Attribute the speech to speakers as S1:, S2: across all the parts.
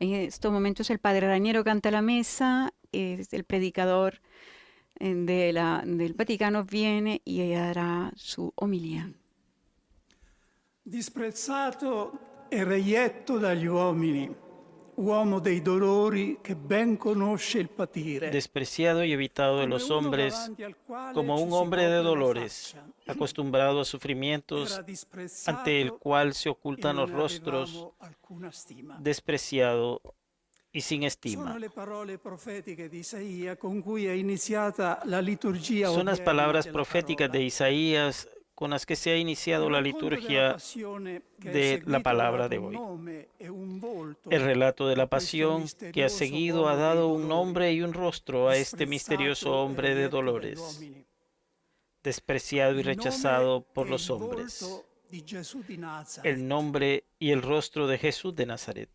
S1: En estos momentos el padre Raniero canta la mesa, el predicador del Vaticano viene y hará su homilía.
S2: Disprezzato e reietto dagli uomini, uomo dei dolori che ben conosce il patire,
S3: despreciado y evitado de
S2: come
S3: los
S2: uno
S3: hombres,
S2: davanti al quale
S3: como
S2: ci
S3: un
S2: si
S3: hombre de
S2: copre la
S3: dolores,
S2: faccia.
S3: acostumbrado a
S2: Era
S3: sufrimientos, ante el
S2: disprezzato
S3: cual se
S2: e
S3: ocultan
S2: non
S3: los
S2: ne
S3: rostros,
S2: avevamo alcuna stima.
S3: despreciado y sin
S2: Sono
S3: estima.
S2: le parole profetiche di Isaia con cui è iniziata la liturgia
S3: Son las
S2: odierna
S3: palabras
S2: della
S3: proféticas
S2: parola.
S3: de Isaías con las que se ha iniciado
S2: Il
S3: la
S2: racconto della
S3: liturgia
S2: passione che è
S3: de la
S2: seguito ha
S3: palabra
S2: dato
S3: de
S2: un
S3: hoy.
S2: nome e un volto
S3: El relato de
S2: a
S3: la
S2: questo
S3: pasión que ha
S2: misterioso
S3: seguido ha
S2: uomo dei
S3: dado un
S2: dolori,
S3: nombre y un rostro a este misterioso
S2: disprezzato e
S3: hombre de
S2: reietto dagli
S3: dolores,
S2: uomini.
S3: despreciado y
S2: Il nome
S3: rechazado
S2: e
S3: por
S2: il
S3: los hombres.
S2: volto di Gesù di
S3: El
S2: Nazareth.
S3: nombre y el rostro de Jesús de Nazaret.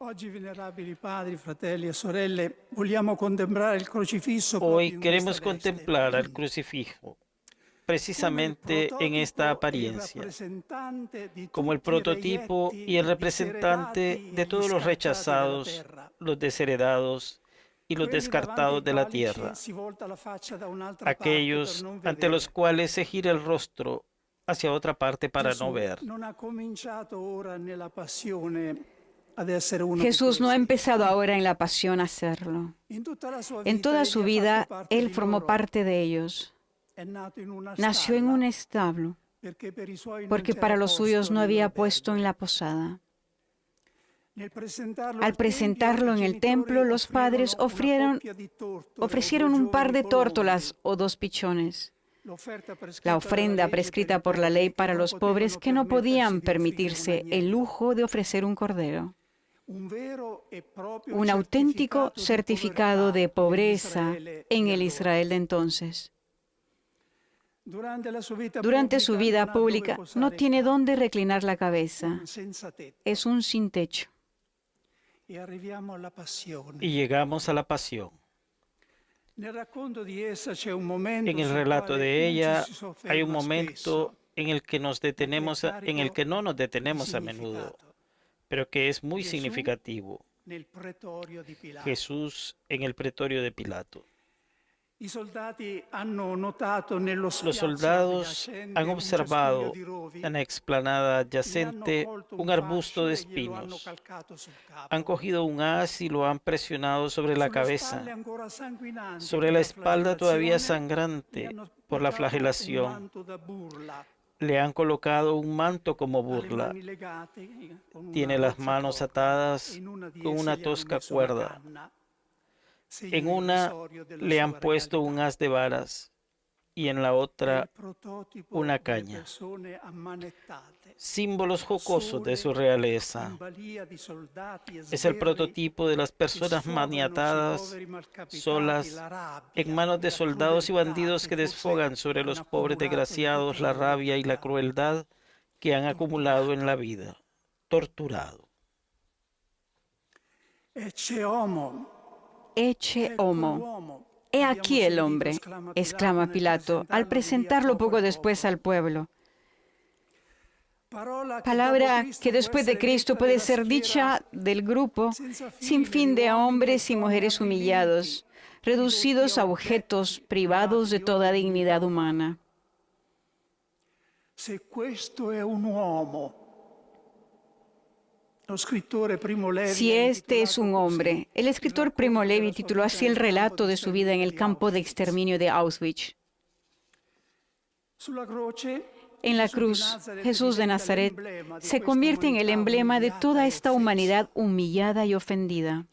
S2: Oggi, venerabili padri, fratelli e sorelle, vogliamo contemplare il crocifisso
S3: Hoy
S2: proprio in questa
S3: queremos
S2: veste,
S3: contemplar al crucifijo
S2: come il
S3: precisamente en esta
S2: prototipo e il
S3: apariencia,
S2: rappresentante di
S3: como el
S2: tutti i
S3: prototipo y
S2: reietti,
S3: el
S2: i
S3: representante
S2: diseredati e
S3: de
S2: gli
S3: todos los
S2: scartati della
S3: rechazados,
S2: terra.
S3: los desheredados y los
S2: Quelli davanti ai
S3: descartados de la
S2: quali ci
S3: tierra,
S2: si volta la faccia da un'altra parte per
S3: aquellos
S2: non
S3: ante los
S2: vedere.
S3: cuales se gira el rostro hacia otra parte para no
S2: Gesù
S3: ver.
S2: non ha cominciato ora nella passione ad essere uno di
S1: Jesús no ha
S2: questi.
S1: empezado ahora en la pasión a hacerlo.
S2: In tutta la sua
S1: En
S2: vita
S1: toda
S2: egli
S1: su
S2: ha fatto
S1: vida,
S2: parte
S1: Él
S2: di
S1: formó
S2: loro.
S1: parte de ellos.
S2: È nato in una
S1: Nació en
S2: stalla
S1: un establo,
S2: perché per i suoi non
S1: porque
S2: c'era
S1: para los suyos
S2: posto
S1: no había puesto
S2: nell'albergo.
S1: en la posada.
S2: Nel presentarlo
S1: Al
S2: al tempio,
S1: presentarlo
S2: i
S1: en el
S2: genitori
S1: templo, los padres
S2: offrirono una coppia di tortore o
S1: ofrecieron
S2: due
S1: un par
S2: giovani
S1: de
S2: colombi.
S1: tórtolas o dos pichones.
S2: L'offerta
S1: La
S2: prescritta dalla
S1: ofrenda
S2: legge per
S1: prescrita
S2: i
S1: por la ley
S2: poveri che
S1: para
S2: non
S1: los pobres
S2: potevano
S1: que no podían
S2: permettersi di offrire un
S1: permitirse el
S2: agnello.
S1: lujo de ofrecer un cordero.
S2: Un vero e proprio
S1: Un auténtico certificado de pobreza en el
S2: allora.
S1: Israel de entonces.
S2: Durante la sua vita
S1: Durante su
S2: pubblica
S1: vida
S2: non ha dove
S1: pública no
S2: posare il
S1: tiene
S2: capo,
S1: dónde reclinar la
S2: un
S1: cabeza.
S2: senza tetto.
S1: Es un sin techo.
S2: E arriviamo alla passione.
S3: Y llegamos a la pasión.
S2: Nel racconto di essa c'è un momento
S3: En el
S2: sul
S3: relato
S2: quale
S3: de
S2: non ci
S3: ella
S2: si
S3: hay un
S2: sofferma
S3: momento
S2: spesso,
S3: en el que nos detenemos, en el que no nos
S2: di
S3: detenemos a menudo,
S2: significato.
S3: pero que es muy
S2: Gesù
S3: significativo.
S2: nel pretorio di Pilato.
S3: Jesús en el pretorio de Pilato.
S2: I soldati hanno notato nello
S3: Los
S2: spiazzo
S3: soldados
S2: adiacente
S3: han
S2: un cespuglio
S3: observado
S2: di rovi,
S3: en la explanada
S2: gli hanno
S3: adyacente
S2: colto
S3: un
S2: un
S3: arbusto de
S2: fascio e glielo hanno
S3: espinos.
S2: calcato sul
S3: Han
S2: capo.
S3: cogido un haz y lo han presionado sobre la
S2: Sulle spalle
S3: cabeza,
S2: ancora sanguinanti
S3: sobre
S2: per
S3: la
S2: la
S3: espalda todavía
S2: flagellazione, gli
S3: sangrante
S2: hanno
S3: por la
S2: poggiato un
S3: flagelación.
S2: manto da burla,
S3: Le han colocado un manto como
S2: ha le
S3: burla.
S2: mani legate con una
S3: Tiene las
S2: rozza
S3: manos
S2: corda e
S3: atadas
S2: in una di
S3: con
S2: esse
S3: una
S2: gli hanno
S3: tosca
S2: messo una
S3: cuerda.
S2: canna, segno
S3: En una
S2: irrisorio della
S3: le han
S2: sua
S3: puesto un
S2: regalità.
S3: haz de varas y en la
S2: È il
S3: otra
S2: prototipo
S3: una
S2: delle
S3: caña.
S2: persone ammanettate,
S3: Símbolos jocosos de su
S2: sole,
S3: realeza.
S2: in balia di soldati e
S3: Es el
S2: sgherri
S3: prototipo de las
S2: che
S3: personas
S2: sfogano sui
S3: maniatadas,
S2: poveri malcapitati
S3: solas,
S2: la
S3: en
S2: rabbia
S3: manos
S2: e
S3: de
S2: la
S3: soldados y
S2: crudeltà
S3: bandidos
S2: che
S3: que
S2: forse
S3: desfogan sobre
S2: hanno
S3: los pobres
S2: accumulato in tutta
S3: desgraciados
S2: la
S3: la
S2: loro
S3: rabia y la
S2: vita.
S3: crueldad que han acumulado en la vida. Torturado.
S2: Ecce homo,
S1: Ecce
S2: ecco
S1: homo.
S2: l'uomo.
S1: He
S2: Abbiamo
S1: aquí el
S2: sentito,
S1: hombre,
S2: exclama
S1: exclama
S2: nel
S1: Pilato, al
S2: presentarlo di lì a
S1: presentarlo
S2: poco
S1: poco
S2: al
S1: después
S2: popolo.
S1: al pueblo.
S2: Palabra
S1: Que después de Cristo puede ser dicha del grupo sin fin de hombres y mujeres humillados, reducidos a objetos privados de toda dignidad humana.
S2: Se questo è un uomo, lo scrittore Primo Levi
S1: Si
S2: ha
S1: este es un
S2: intitolato
S1: hombre,
S2: così
S1: el escritor
S2: il
S1: Primo
S2: racconto
S1: Levi
S2: della sua
S1: tituló
S2: vita
S1: así el
S2: nel campo
S1: relato
S2: di
S1: de su vida en el
S2: sterminio di
S1: campo de
S2: Auschwitz.
S1: exterminio de Auschwitz.
S2: Sulla croce,
S1: En la
S2: Gesù di
S1: cruz,
S2: Nazaret
S1: Jesús de
S2: diventa
S1: Nazaret
S2: l'emblema di
S1: se
S2: questa
S1: convierte en el
S2: umanità
S1: emblema de
S2: umiliata
S1: toda
S2: e
S1: esta
S2: offesa.
S1: humanidad humillada y ofendida.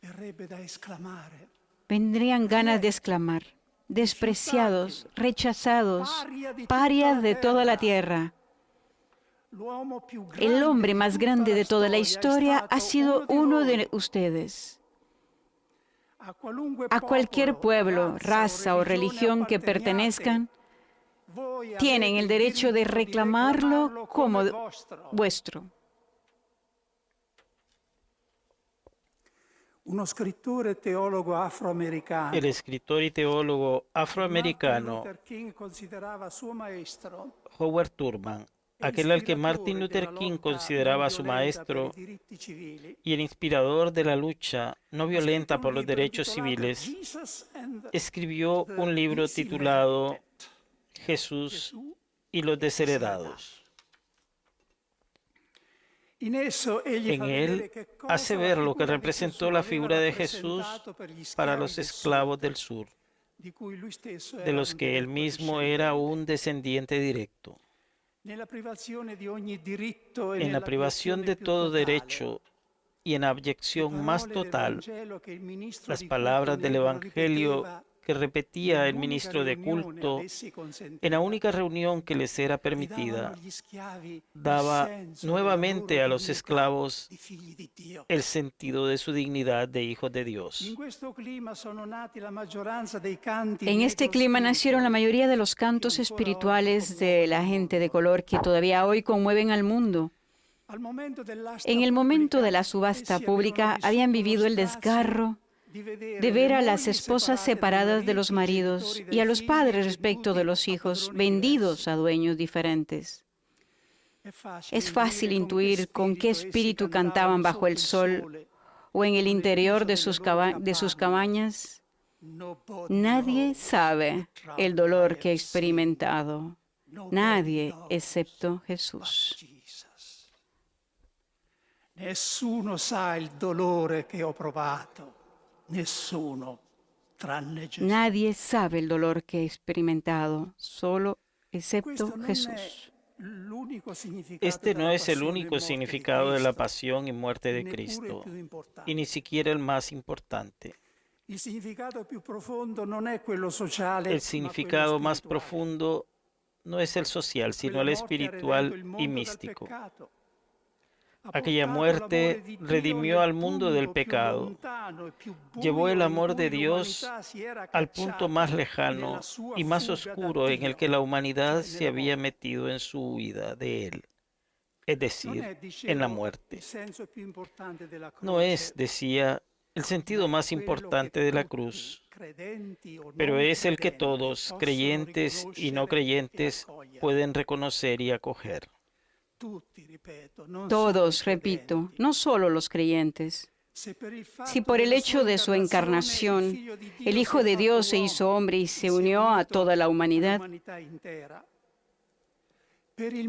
S2: Verrebbe da esclamare:
S1: Vendrían ganas de exclamar, despreciados, rechazados, parias de toda la tierra.
S2: l'uomo più
S1: El
S2: grande
S1: hombre
S2: di
S1: más
S2: tutta
S1: grande
S2: la
S1: de toda la
S2: storia
S1: historia
S2: è
S1: ha
S2: stato
S1: sido uno
S2: di
S1: de
S2: voi.
S1: ustedes.
S2: A qualunque
S1: A cualquier
S2: popolo,
S1: pueblo, raza o religión que pertenezcan,
S2: voi
S1: tienen el
S2: avete
S1: derecho de
S2: diritto di
S1: reclamarlo como
S2: vostro.
S1: vuestro.
S2: Uno scrittore e teologo afroamericano,
S3: El escritor y teólogo
S2: che Martin
S3: afroamericano
S2: Luther King considerava suo maestro,
S3: Howard Thurman aquel al que Martin Luther King consideraba su maestro y el inspirador de la lucha no violenta por los derechos civiles, escribió un libro titulado Jesús y los desheredados. En él hace ver lo que representó la figura de Jesús para los esclavos del sur, de los que él mismo era un descendiente directo. En la privación de todo derecho y en abyección más total, las palabras del Evangelio que repetía el ministro de culto en la única reunión que les era permitida, daba nuevamente a los esclavos el sentido de su dignidad de hijos de Dios.
S1: En este clima nacieron la mayoría de los cantos espirituales de la gente de color que todavía hoy conmueven al mundo. En el momento de la subasta pública habían vivido el desgarro de ver a las esposas separadas de los maridos y a los padres respecto de los hijos vendidos a dueños diferentes. Es fácil intuir con qué espíritu cantaban bajo el sol o en el interior de sus cabañas. Nadie sabe el dolor que he experimentado. Nadie excepto Jesús.
S2: Nessuno sa il dolore che ho provato. Nessuno, tranne Gesù.
S1: Nadie sabe el dolor que he experimentado, solo excepto Jesús.
S3: Este no es el único significado de la pasión y muerte de Cristo, y ni siquiera el más importante. El significado más profundo no es el social, sino el espiritual y místico. Aquella muerte redimió al mundo del pecado, llevó el amor de Dios al punto más lejano y más oscuro en el que la humanidad se había metido en su huida de Él, es decir, en la muerte. No es, decía, el sentido más importante de la cruz, pero es el que todos, creyentes y no creyentes, pueden reconocer y acoger.
S1: Todos, repito, no solo los creyentes. Si por el hecho de su encarnación, el Hijo de Dios se hizo hombre y se unió a toda la humanidad,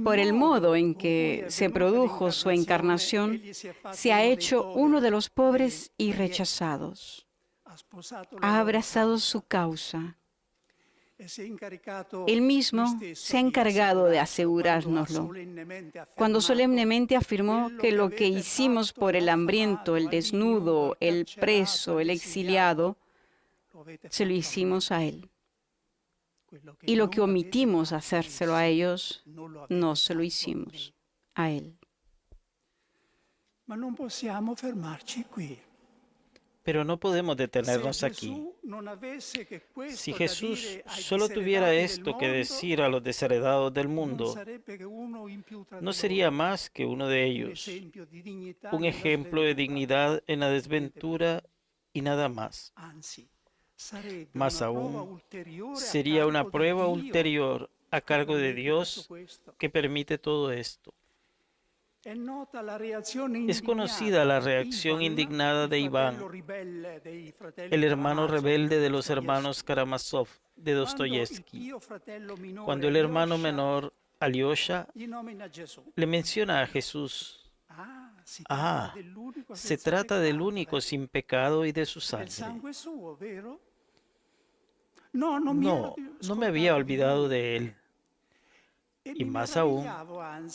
S1: por el modo en que se produjo su encarnación, se ha hecho uno de los pobres y rechazados. Ha abrazado su causa. Él mismo se ha encargado de asegurárnoslo, cuando solemnemente afirmó que lo que hicimos por el hambriento, el desnudo, el preso, el exiliado, se lo hicimos a Él. Y lo que omitimos hacérselo a ellos, no se lo hicimos a Él.
S3: Pero no podemos detenernos aquí. Si Jesús solo tuviera esto que decir a los desheredados del mundo, no sería más que uno de ellos, un ejemplo de dignidad en la desventura y nada más. Más aún, sería una prueba ulterior a cargo de Dios que permite todo esto. Es conocida la reacción indignada de Iván, el hermano rebelde de los hermanos Karamazov de Dostoyevsky, cuando el hermano menor, Alyosha, le menciona a Jesús. Se trata del único sin pecado y de su sangre. No me había olvidado de él. Y más aún,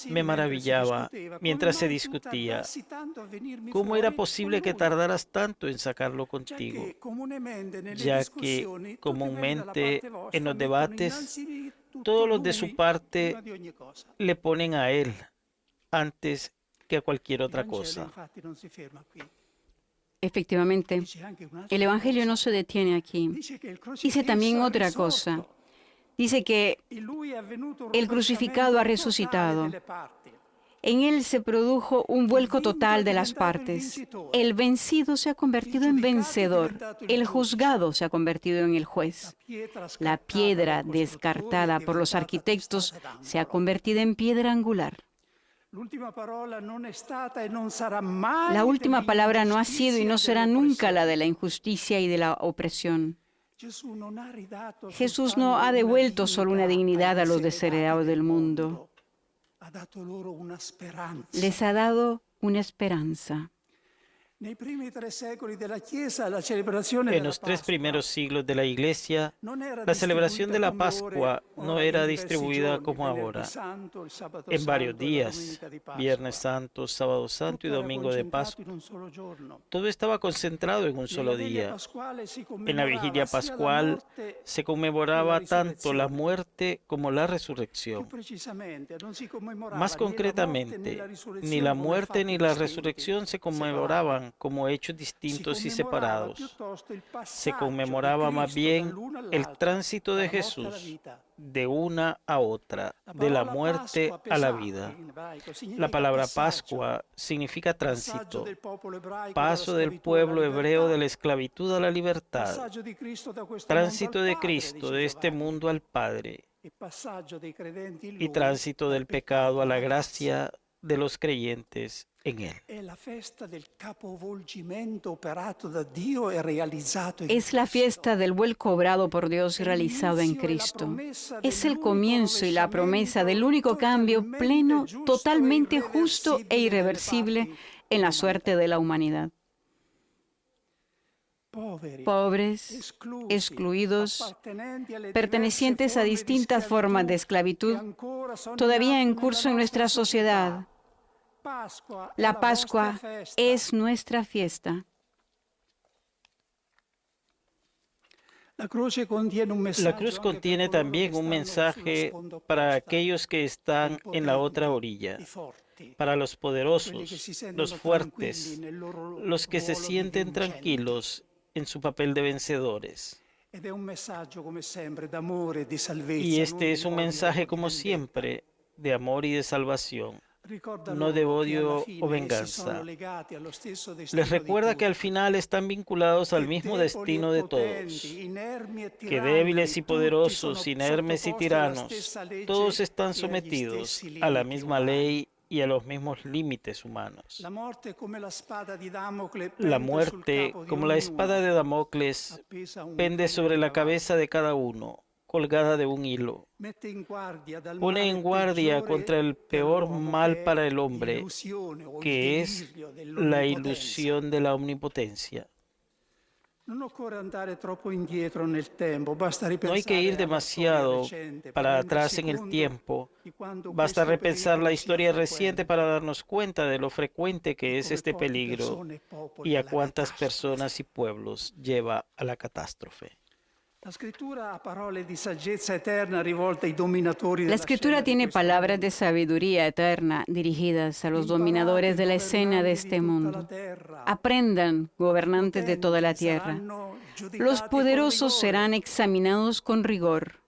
S3: me maravillaba mientras se discutía cómo era posible que tardaras tanto en sacarlo contigo, ya que comúnmente en los debates todos los de su parte le ponen a él antes que a cualquier otra cosa.
S1: Efectivamente, el Evangelio no se detiene aquí. Dice también otra cosa. Dice que el crucificado ha resucitado En él se produjo un vuelco total de las partes. El vencido se ha convertido en vencedor. El juzgado se ha convertido en el juez. La piedra descartada por los arquitectos se ha convertido en piedra angular. La última palabra no ha sido y no será nunca la de la injusticia y de la opresión. Jesús no ha devuelto solo una dignidad a los desheredados del mundo. Les ha dado una esperanza.
S3: En los 3 primeros siglos de la Iglesia, la celebración de la Pascua no era distribuida como ahora, en varios días, Viernes Santo, Sábado Santo y Domingo de Pascua. Todo estaba concentrado en un solo día. En la vigilia pascual se conmemoraba tanto la muerte como la resurrección. Más concretamente, ni la muerte ni la resurrección se conmemoraban como hechos distintos y separados. Se conmemoraba más bien el tránsito de Jesús de una a otra, de la muerte a la vida. La palabra Pascua significa tránsito, paso del pueblo hebreo de la esclavitud a la libertad, tránsito de Cristo de este mundo al Padre y tránsito del pecado a la gracia de los creyentes en Él.
S1: Es la fiesta del vuelco obrado por Dios y realizado en Cristo. Es el comienzo y la promesa del único cambio pleno, totalmente justo e irreversible en la suerte de la humanidad. Pobres, excluidos, pertenecientes a distintas formas de esclavitud, todavía en curso en nuestra sociedad. La Pascua es nuestra fiesta.
S3: La cruz contiene también un mensaje para aquellos que están en la otra orilla, para los poderosos, los fuertes, los que se sienten tranquilos en su papel de vencedores. Y este es un mensaje, como siempre, de amor y de salvación, no de odio o venganza. Les recuerda que al final están vinculados al mismo destino de todos, que débiles y poderosos, inermes y tiranos, todos están sometidos a la misma ley y a los mismos límites humanos. La muerte, como la espada de Damocles, pende sobre la cabeza de cada uno, colgada de un hilo. Pone en guardia contra el peor mal para el hombre, que es la ilusión de la omnipotencia. No hay que ir demasiado para atrás en el tiempo. Basta repensar la historia reciente para darnos cuenta de lo frecuente que es este peligro y a cuántas personas y pueblos lleva a la catástrofe.
S1: La Escritura tiene palabras de sabiduría eterna dirigidas a los dominadores de la escena de este mundo. Aprendan, gobernantes de toda la tierra. Los poderosos serán examinados con rigor.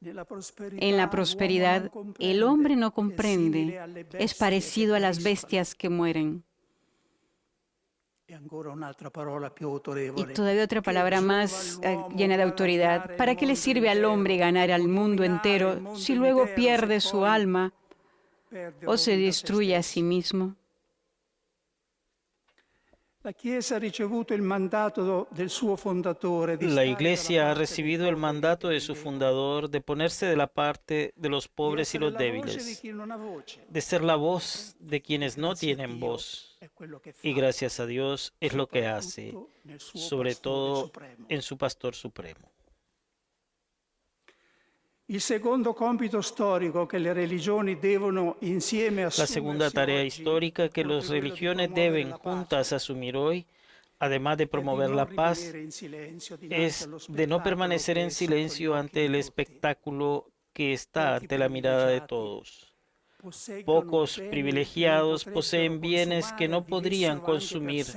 S1: En la prosperidad, el hombre no comprende, es parecido a las bestias que mueren. Y todavía otra palabra más llena de autoridad. ¿Para qué le sirve al hombre ganar al mundo entero si luego pierde su alma o se destruye a sí mismo?
S3: La Iglesia ha recibido el mandato de su fundador de ponerse de la parte de los pobres y los débiles, de ser la voz de quienes no tienen voz. Y gracias a Dios es lo que hace, sobre todo en su Pastor Supremo. La segunda tarea histórica que las religiones deben juntas asumir hoy, además de promover la paz, es de no permanecer en silencio ante el espectáculo que está ante la mirada de todos. Pocos privilegiados poseen bienes que no podrían consumir,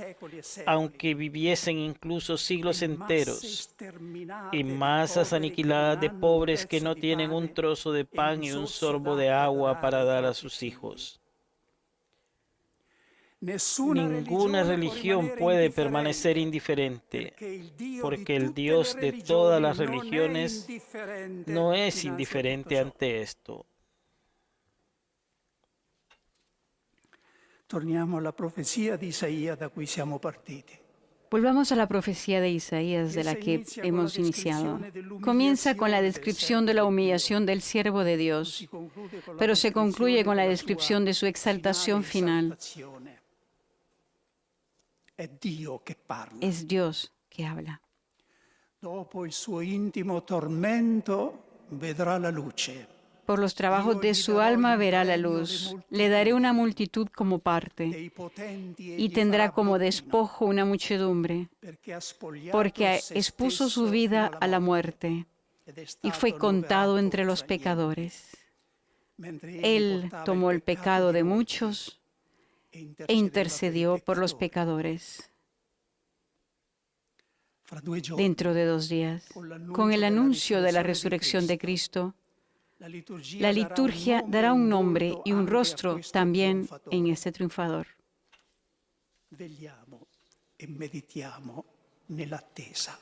S3: aunque viviesen incluso siglos enteros, y masas aniquiladas de pobres que no tienen un trozo de pan y un sorbo de agua para dar a sus hijos. Ninguna religión puede permanecer indiferente, porque el Dios de todas las religiones no es indiferente ante esto.
S2: Torniamo alla profezia di Isaia da cui siamo partiti.
S1: Volvamos a la profecía de Isaías de la que hemos iniciado. Comienza con la descripción de la humillación del siervo de Dios, pero se concluye con la descripción de su exaltación final. Es Dios que habla.
S2: Dopo il suo intimo tormento vedrà la luce.
S1: Por los trabajos de su alma verá la luz. Le daré una multitud como parte y tendrá como despojo una muchedumbre, porque expuso su vida a la muerte y fue contado entre los pecadores. Él tomó el pecado de muchos e intercedió por los pecadores. Dentro de 2 días, con el anuncio de la resurrección de Cristo, la liturgia dará un nombre y un rostro también en este triunfador.
S2: Vegliamo e meditiamo nell'attesa.